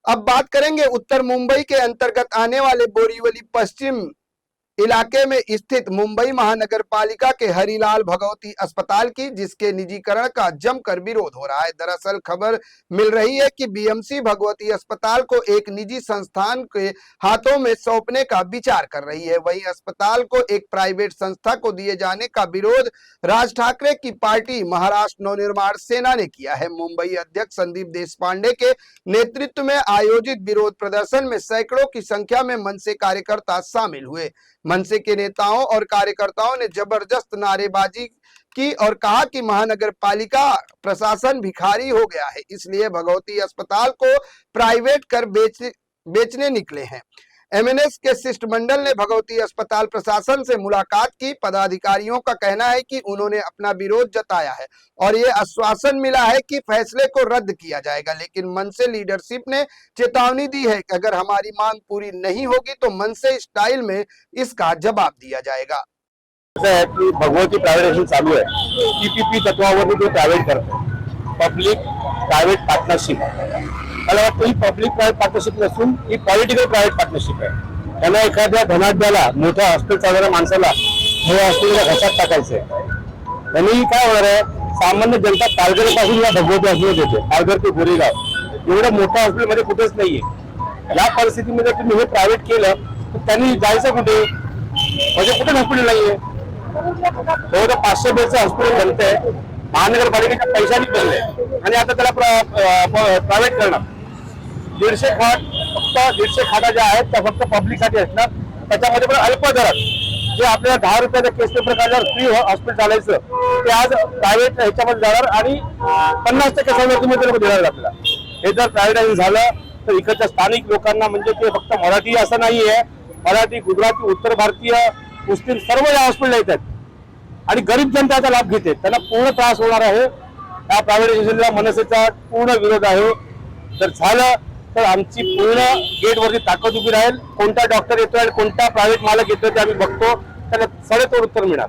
अब बात करेंगे उत्तर मुंबई के अंतर्गत आने वाले बोरीवली पश्चिम इलाके में स्थित मुंबई महानगर पालिका के हरिलाल भगवती अस्पताल की, जिसके निजीकरण का जमकर विरोध हो रहा है। दरअसल खबर मिल रही है कि बीएमसी भगवती अस्पताल को एक निजी संस्थान के हाथों में सौंपने का विचार कर रही है। वहीं अस्पताल को एक प्राइवेट संस्था को दिए जाने का विरोध राज ठाकरे की पार्टी महाराष्ट्र नवनिर्माण सेना ने किया है। मुंबई अध्यक्ष संदीप देशपांडे के नेतृत्व में आयोजित विरोध प्रदर्शन में सैकड़ों की संख्या में मनसे कार्यकर्ता शामिल हुए। मनसे के नेताओं और कार्यकर्ताओं ने जबरदस्त नारेबाजी की और कहा कि महानगर पालिका प्रशासन भिखारी हो गया है, इसलिए भगवती अस्पताल को प्राइवेट कर बेचने निकले हैं। एमएनएस के शिष्टमंडल ने भगवती अस्पताल प्रशासन से मुलाकात की। पदाधिकारियों का कहना है कि उन्होंने अपना विरोध जताया है और ये आश्वासन मिला है कि फैसले को रद्द किया जाएगा, लेकिन मनसे लीडरशिप ने चेतावनी दी है कि अगर हमारी मांग पूरी नहीं होगी तो मनसे स्टाइल में इसका जवाब दिया जाएगा। है कि भगवती प्राइवेटायझेशन चालू है, पीपीपी तत्वावरती ते प्रायव्हेट करतात, पब्लिक प्रायव्हेट पार्टनरशिप। मला वाटतं ही पब्लिक प्रायव्हेट पार्टनरशिप नसून ही पॉलिटिकल प्रायव्हेट पार्टनरशिप आहे। त्यांना एखाद्या धनाढ्याला मोठ्या हॉस्पिटल चालवणाऱ्या माणसाला हे हॉस्पिटल घशात टाकायचंय। त्यांनी काय होणार आहे, सामान्य जनता पालघर पासून या भगवती हॉस्पिटल येते, पालघर ते गोरेगाव एवढं मोठं हॉस्पिटल मध्ये कुठेच नाहीये। या परिस्थितीमध्ये तुम्ही हे प्रायव्हेट केलं तर त्यांनी जायचं कुठे, म्हणजे कुठे हॉस्पिटल नाहीये। तो 500 बेडचं हॉस्पिटल बनतंय, महानगरपालिकेच्या पैशाने बनलंय आणि आता त्याला प्रायव्हेट करणार। 150 खाट, फक्त 150 खाटा ज्या आहेत त्या फक्त पब्लिकसाठी असणार। त्याच्यामध्ये पण अल्प दरात जे आपल्याला 10 रुपयाचा केस पेपर काढल्यावर फ्री हॉस्पिटल चालायचं ते आज प्रायव्हेट ह्याच्यामध्ये जाणार आणि 50% सवलती मध्ये लोक देणार आपल्याला। हे जर प्रायव्हेटायझेशन झालं तर इकडच्या स्थानिक लोकांना, म्हणजे ते फक्त मराठी असं नाहीये, मराठी, गुजराती, उत्तर भारतीय, मुस्लिम सर्व या हॉस्पिटल येतात आणि गरीब जनता याचा लाभ घेते। त्यांना पूर्ण त्रास होणार आहे। या प्रायव्हेटायझेशनला मनसेचा पूर्ण विरोध आहे। जर झालं तर आमची पूर्ण गेटवरती ताकद उभी राहील। कोणता डॉक्टर येतोय आणि कोणता प्रायव्हेट मालक येतोय ते आम्ही बघतो, त्याला सडेतोड उत्तर मिळणार।